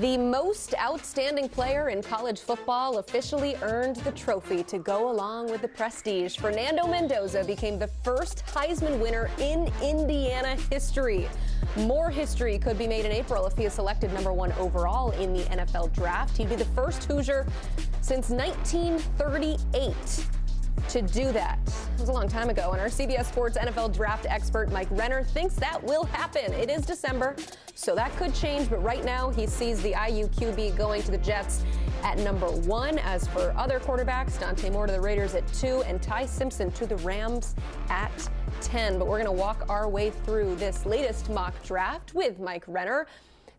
The most outstanding player in college football officially earned the trophy to go along with the prestige. Fernando Mendoza became the first Heisman winner in Indiana history. More history could be made in April if he is selected #1 overall in the NFL draft. He'd be the first Hoosier since 1938 to do that. It was a long time ago, and our CBS Sports NFL draft expert Mike Renner thinks that will happen. It is December, so that could change, but right now he sees the IU QB going to the Jets at #1. As for other quarterbacks, Dante Moore to the Raiders at 2 and Simpson to the Rams at 10. But we're going to walk our way through this latest mock draft with Mike Renner.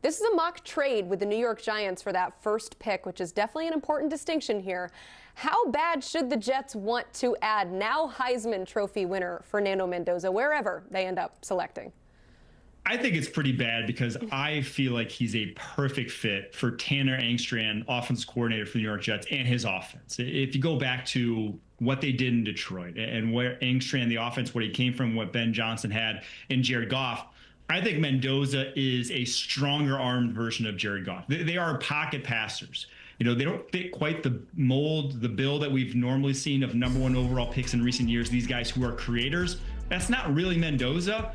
This is a mock trade with the New York Giants for that first pick, which is definitely an important distinction here. How bad should the Jets want to add now Heisman Trophy winner Fernando Mendoza wherever they end up selecting? I think it's pretty bad because I feel like he's a perfect fit for Tanner Engstrand, offense coordinator for the New York Jets, and his offense. If you go back to what they did in Detroit and where Engstrand, the offense, where he came from, what Ben Johnson had in Jared Goff, I think Mendoza is a stronger armed version of Jared Goff. They are pocket passers. You know, they don't fit quite the mold, the bill that we've normally seen of #1 overall picks in recent years. These guys who are creators, that's not really Mendoza.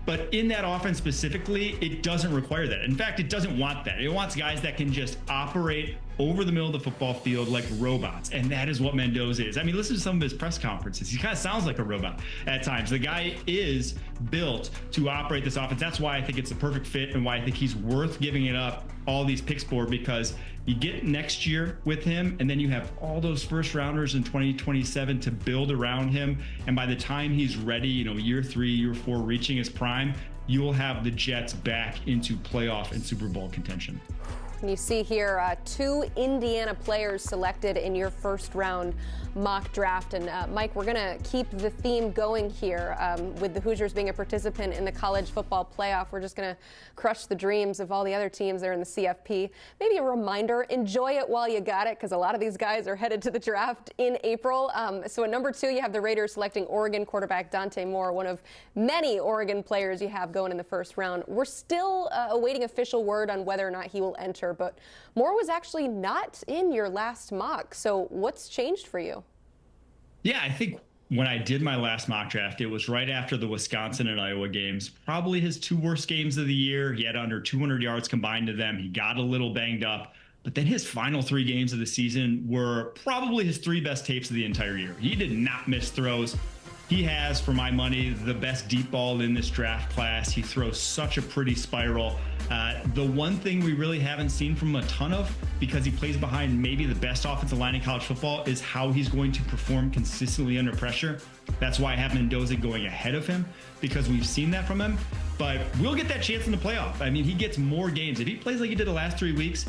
But in that offense specifically, it doesn't require that. In fact, it doesn't want that. It wants guys that can just operate over the middle of the football field like robots. And that is what Mendoza is. I mean, listen to some of his press conferences. He kind of sounds like a robot at times. The guy is built to operate this offense. That's why I think it's the perfect fit and why I think he's worth giving it up all these picks for, because you get next year with him, and then you have all those first rounders in 2027 to build around him. And by the time he's ready, you know, year 3, year 4, reaching his prime, you will have the Jets back into playoff and Super Bowl contention. You see here 2 Indiana players selected in your first round mock draft. And Mike, we're going to keep the theme going here with the Hoosiers being a participant in the college football playoff. We're just going to crush the dreams of all the other teams there in the CFP. Maybe a reminder, enjoy it while you got it, because a lot of these guys are headed to the draft in April. So at #2, you have the Raiders selecting Oregon quarterback Dante Moore, one of many Oregon players you have going in the first round. We're still awaiting official word on whether or not he will enter, but Moore was actually not in your last mock. So what's changed for you? Yeah, I think when I did my last mock draft, it was right after the Wisconsin and Iowa games, probably his 2 worst games of the year. He had under 200 yards combined to them. He got a little banged up, but then his final 3 games of the season were probably his 3 best tapes of the entire year. He did not miss throws. He has, for my money, the best deep ball in this draft class. He throws such a pretty spiral. The one thing we really haven't seen from him a ton of, because he plays behind maybe the best offensive line in college football, is how he's going to perform consistently under pressure. That's why I have Mendoza going ahead of him, because we've seen that from him. But we'll get that chance in the playoff. I mean, he gets more games. If he plays like he did the last 3 weeks,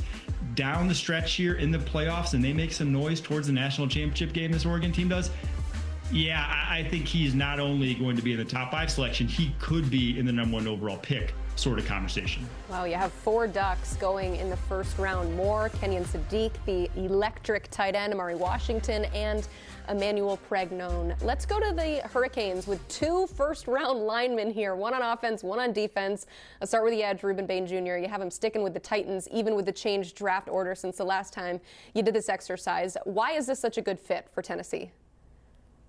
down the stretch here in the playoffs, and they make some noise towards the national championship game this Oregon team does, yeah, I think he's not only going to be in the top 5 selection, he could be in the #1 overall pick sort of conversation. Wow, you have 4 Ducks going in the first round. Moore, Kenyon Sadiq, the electric tight end, Amari Washington, and Emmanuel Pregnon. Let's go to the Hurricanes with 2 first-round linemen here, one on offense, one on defense. I'll start with the edge, Rueben Bain Jr. You have him sticking with the Titans, even with the changed draft order since the last time you did this exercise. Why is this such a good fit for Tennessee?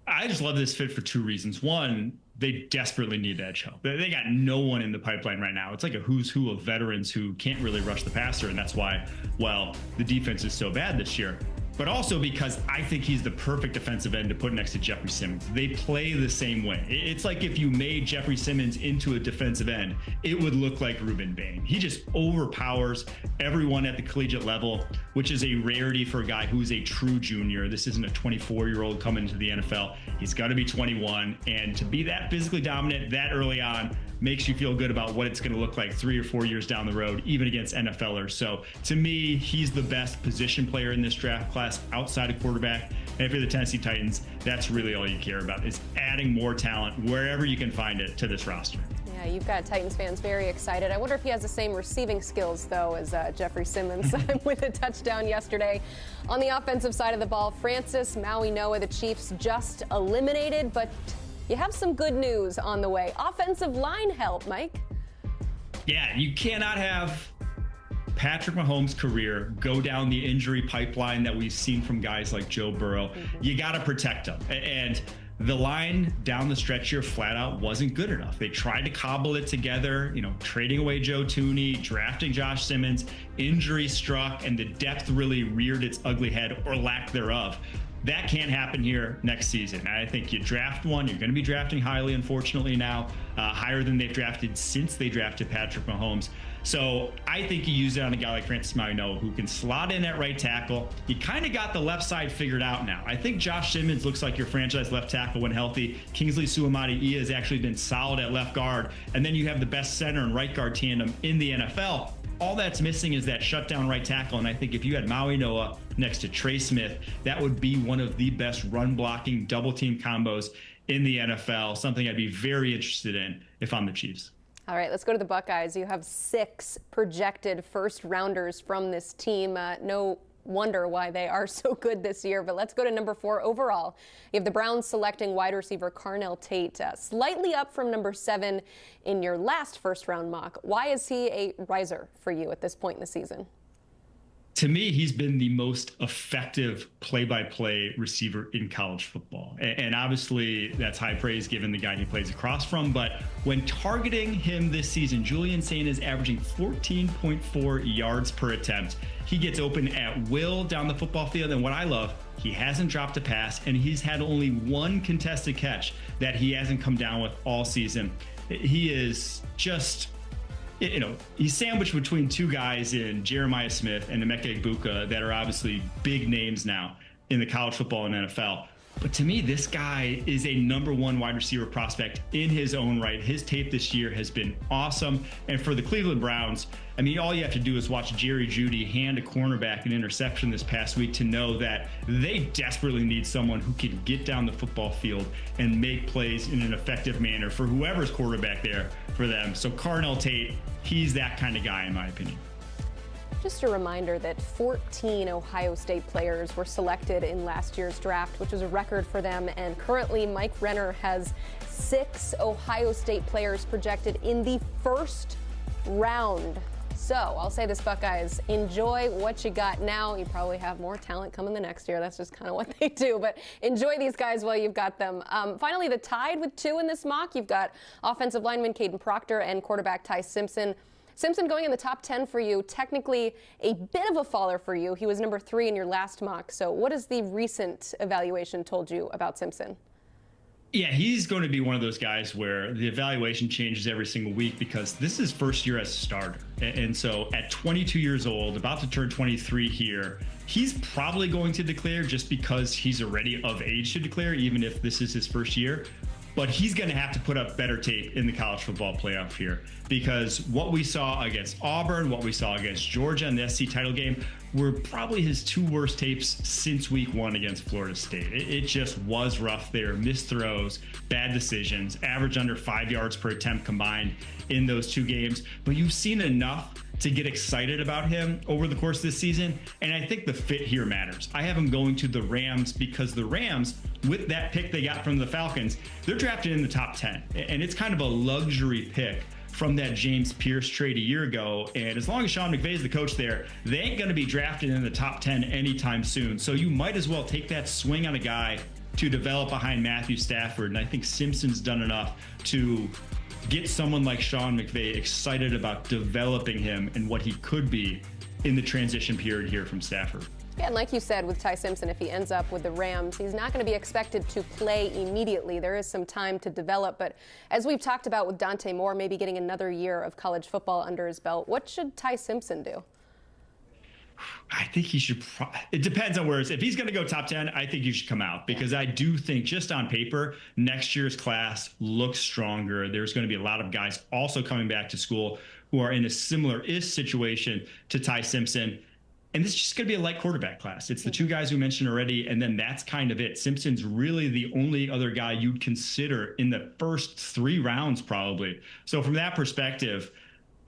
I just love this fit for 2 reasons. One, they desperately need edge help. They got no one in the pipeline right now. It's like a who's who of veterans who can't really rush the passer, and that's why, well, the defense is so bad this year. But also because I think he's the perfect defensive end to put next to Jeffrey Simmons. They play the same way. It's like if you made Jeffrey Simmons into a defensive end, it would look like Rueben Bain. He just overpowers everyone at the collegiate level, which is a rarity for a guy who's a true junior. This isn't a 24-year-old coming into the NFL. He's got to be 21, and to be that physically dominant that early on makes you feel good about what it's going to look like 3 or 4 years down the road, even against NFLers. So to me, he's the best position player in this draft class outside of quarterback. And if you're the Tennessee Titans, that's really all you care about, is adding more talent wherever you can find it to this roster. Yeah, you've got Titans fans very excited. I wonder if he has the same receiving skills, though, as Jeffrey Simmons with a touchdown yesterday. On the offensive side of the ball, Francis Mauigoa, the Chiefs just eliminated, but you have some good news on the way. Offensive line help, Mike. Yeah, you cannot have Patrick Mahomes' career go down the injury pipeline that we've seen from guys like Joe Burrow, you got to protect them. And the line down the stretch here flat out wasn't good enough. They tried to cobble it together, trading away Joe Thuney, drafting Josh Simmons, injury struck, and the depth really reared its ugly head, or lack thereof. That can't happen here next season. I think you draft one, you're going to be drafting highly, unfortunately now, higher than they've drafted since they drafted Patrick Mahomes. So I think you use it on a guy like Francis Mariano, who can slot in at right tackle. You kind of got the left side figured out now. I think Josh Simmons looks like your franchise left tackle when healthy. Kingsley Suamadi has actually been solid at left guard. And then you have the best center and right guard tandem in the NFL. All that's missing is that shutdown right tackle. And I think if you had Maui Noa next to Trey Smith, that would be one of the best run blocking double team combos in the NFL. Something I'd be very interested in if I'm the Chiefs. All right, let's go to the Buckeyes. You have 6 projected first rounders from this team. No wonder why they are so good this year, but let's go to number 4 overall. You have the Browns selecting wide receiver Carnell Tate, slightly up from number 7 in your last first round mock. Why is he a riser for you at this point in the season? To me, he's been the most effective play-by-play receiver in college football. And obviously, that's high praise given the guy he plays across from. But when targeting him this season, Julian Sain is averaging 14.4 yards per attempt. He gets open at will down the football field. And what I love, he hasn't dropped a pass, and he's had only one contested catch that he hasn't come down with all season. He is just... he's sandwiched between 2 guys in Jeremiah Smith and Emeka Egbuka that are obviously big names now in the college football and NFL. But to me, this guy is a number 1 wide receiver prospect in his own right. His tape this year has been awesome. And for the Cleveland Browns, I mean, all you have to do is watch Jerry Jeudy hand a cornerback an interception this past week to know that they desperately need someone who can get down the football field and make plays in an effective manner for whoever's quarterback there for them. So Carnell Tate, he's that kind of guy, in my opinion. Just a reminder that 14 Ohio State players were selected in last year's draft, which was a record for them. And currently, Mike Renner has 6 Ohio State players projected in the first round. So I'll say this, Buckeyes, enjoy what you got now. You probably have more talent coming the next year. That's just kind of what they do. But enjoy these guys while you've got them. Finally, the Tide with 2 in this mock. You've got offensive lineman Caden Proctor and quarterback Ty Simpson. Simpson going in the top 10 for you, technically a bit of a faller for you. He was number 3 in your last mock. So what has the recent evaluation told you about Simpson? Yeah, he's going to be one of those guys where the evaluation changes every single week because this is his first year as a starter. And so at 22 years old, about to turn 23 here, he's probably going to declare just because he's already of age to declare, even if this is his first year. But he's going to have to put up better tape in the college football playoff here because what we saw against Auburn, what we saw against Georgia in the SC title game were probably his 2 worst tapes since week 1 against Florida State. It just was rough there. Missed throws, bad decisions, average under 5 yards per attempt combined in those 2 games. But you've seen enough to get excited about him over the course of this season. And I think the fit here matters. I have him going to the Rams because the Rams, with that pick they got from the Falcons, they're drafted in the top 10. And it's kind of a luxury pick from that James Pierce trade a year ago. And as long as Sean McVay is the coach there, they ain't going to be drafted in the top 10 anytime soon. So you might as well take that swing on a guy to develop behind Matthew Stafford. And I think Simpson's done enough to get someone like Sean McVay excited about developing him and what he could be in the transition period here from Stafford. Yeah, and like you said with Ty Simpson, if he ends up with the Rams, he's not going to be expected to play immediately. There is some time to develop. But as we've talked about with Dante Moore, maybe getting another year of college football under his belt, what should Ty Simpson do? I think he should. It depends on where it's. If he's going to go top 10, I think you should come out because I do think just on paper, next year's class looks stronger. There's going to be a lot of guys also coming back to school who are in a similar-ish situation to Ty Simpson. And this is just going to be a light quarterback class. It's the 2 guys we mentioned already, and then that's kind of it. Simpson's really the only other guy you'd consider in the first 3 rounds probably. So from that perspective,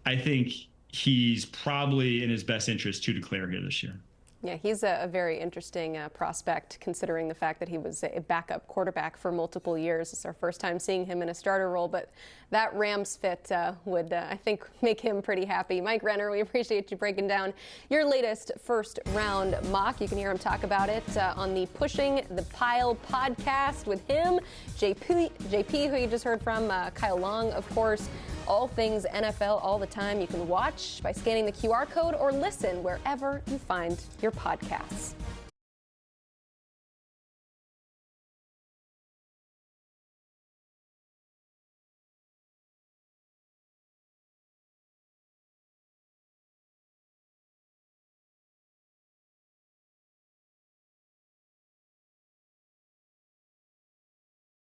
I think he's probably in his best interest to declare here this year. Yeah, he's a very interesting prospect, considering the fact that he was a backup quarterback for multiple years. It's our first time seeing him in a starter role, but that Rams fit would, I think, make him pretty happy. Mike Renner, we appreciate you breaking down your latest first-round mock. You can hear him talk about it on the Pushing the Pile podcast with him, JP, who you just heard from, Kyle Long, of course. All things NFL all the time. You can watch by scanning the QR code or listen wherever you find your podcasts.